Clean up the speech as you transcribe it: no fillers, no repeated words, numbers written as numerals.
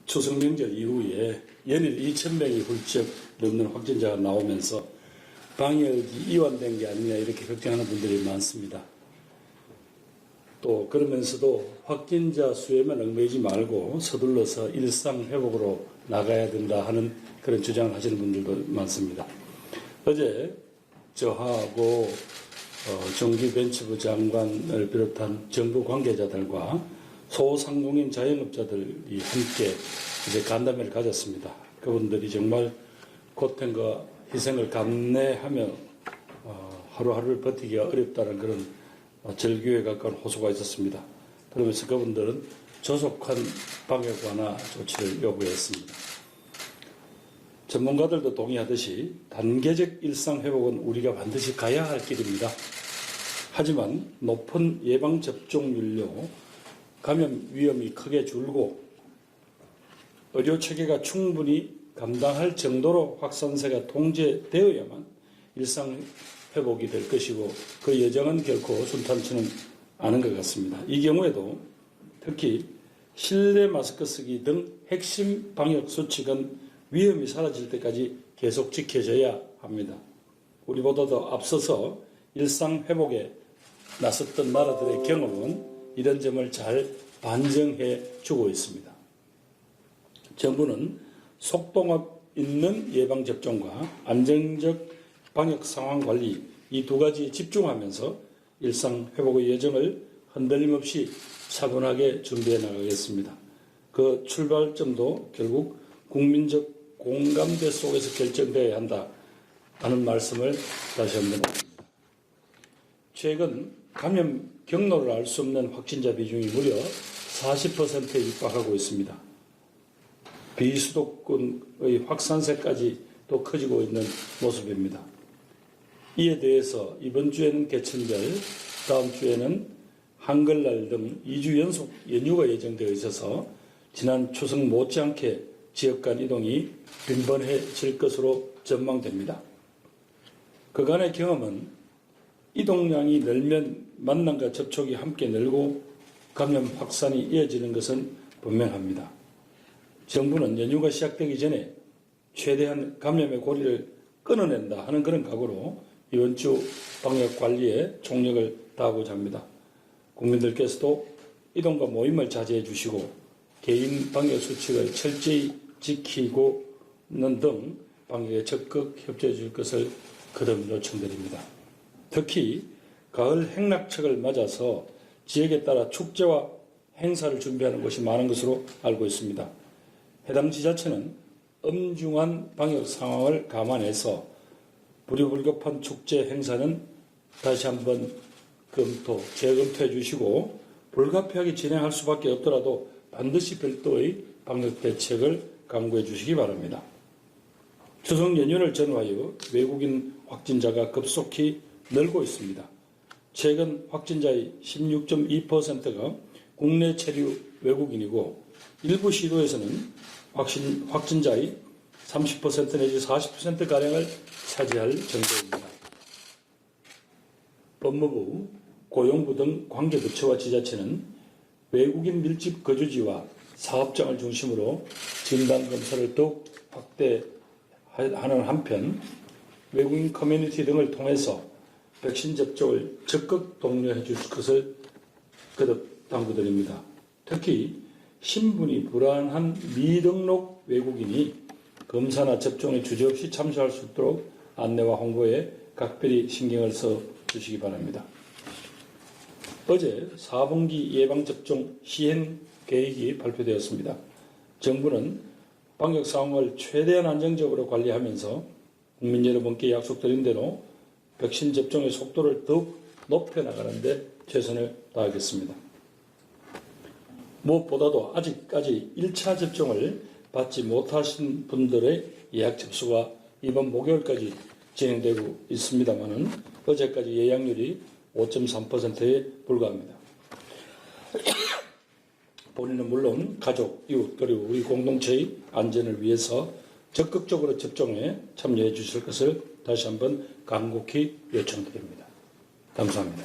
추석 명절 이후에 연일 2,000명이 훌쩍 넘는 확진자가 나오면서 방역이 이완된 게 아니냐 이렇게 걱정하는 분들이 많습니다. 또 그러면서도 확진자 수에만 얽매이지 말고 서둘러서 일상 회복으로 나가야 된다 하는 그런 주장을 하시는 분들도 많습니다. 어제 저하고 정규벤처부 장관을 비롯한 정부 관계자들과 소상공인 자영업자들이 함께 이제 간담회를 가졌습니다. 그분들이 정말 고통과 희생을 감내하며 하루하루를 버티기가 어렵다는 그런 절규에 가까운 호소가 있었습니다. 그러면서 그분들은 조속한 방역 완화 조치를 요구했습니다. 전문가들도 동의하듯이 단계적 일상 회복은 우리가 반드시 가야 할 길입니다. 하지만 높은 예방접종률로 감염 위험이 크게 줄고 의료체계가 충분히 감당할 정도로 확산세가 통제되어야만 일상 회복이 될 것이고 그 여정은 결코 순탄치는 않은 것 같습니다. 이 경우에도 특히 실내 마스크 쓰기 등 핵심 방역 수칙은 위험이 사라질 때까지 계속 지켜져야 합니다. 우리보다도 앞서서 일상 회복에 나섰던 나라들의 경험은 이런 점을 잘 반증해 주고 있습니다. 정부는 속도감 있는 예방접종과 안정적 방역 상황 관리 이 두 가지에 집중하면서 일상 회복의 여정을 흔들림 없이 차분하게 준비해 나가겠습니다. 그 출발점도 결국 국민적 공감대 속에서 결정되어야 한다 하는 말씀을 다시 한번 드립니다. 최근 감염 경로를 알 수 없는 확진자 비중이 무려 40%에 육박하고 있습니다. 비수도권의 확산세까지 또 커지고 있는 모습입니다. 이에 대해서 이번 주에는 개천절, 다음 주에는 한글날 등 2주 연속 연휴가 예정되어 있어서 지난 추석 못지않게 지역 간 이동이 빈번해질 것으로 전망됩니다. 그간의 경험은 이동량이 늘면 만남과 접촉이 함께 늘고 감염 확산이 이어지는 것은 분명합니다. 정부는 연휴가 시작되기 전에 최대한 감염의 고리를 끊어낸다 하는 그런 각오로 이번 주 방역 관리에 총력을 다하고자 합니다. 국민들께서도 이동과 모임을 자제해 주시고 개인 방역 수칙을 철저히 지키고는 등 방역에 적극 협조해 줄 것을 거듭 요청드립니다. 특히 가을 행락철을 맞아서 지역에 따라 축제와 행사를 준비하는 곳이 많은 것으로 알고 있습니다. 해당 지자체는 엄중한 방역 상황을 감안해서 불효불급한 축제 행사는 다시 한번 재검토해 주시고 불가피하게 진행할 수밖에 없더라도 반드시 별도의 방역 대책을 강구해 주시기 바랍니다. 추석 연휴를 전후하여 외국인 확진자가 급속히 늘고 있습니다. 최근 확진자의 16.2%가 국내 체류 외국인이고 일부 시도에서는 확진자의 30% 내지 40%가량을 차지할 정도입니다. 법무부, 고용부 등 관계부처와 지자체는 외국인 밀집 거주지와 사업장을 중심으로 진단검사를 더욱 확대하는 한편 외국인 커뮤니티 등을 통해서 백신 접종을 적극 독려해 줄 것을 거듭 당부드립니다. 특히 신분이 불안한 미등록 외국인이 검사나 접종에 주저없이 참여할 수 있도록 안내와 홍보에 각별히 신경을 써 주시기 바랍니다. 어제 4분기 예방접종 시행 계획이 발표되었습니다. 정부는 방역 상황을 최대한 안정적으로 관리하면서 국민 여러분께 약속드린 대로 백신 접종의 속도를 더욱 높여나가는 데 최선을 다하겠습니다. 무엇보다도 아직까지 1차 접종을 받지 못하신 분들의 예약 접수가 이번 목요일까지 진행되고 있습니다만은 어제까지 예약률이 5.3%에 불과합니다. 본인은 물론 가족, 이웃 그리고 우리 공동체의 안전을 위해서 적극적으로 접종에 참여해 주실 것을 다시 한번 간곡히 요청드립니다. 감사합니다.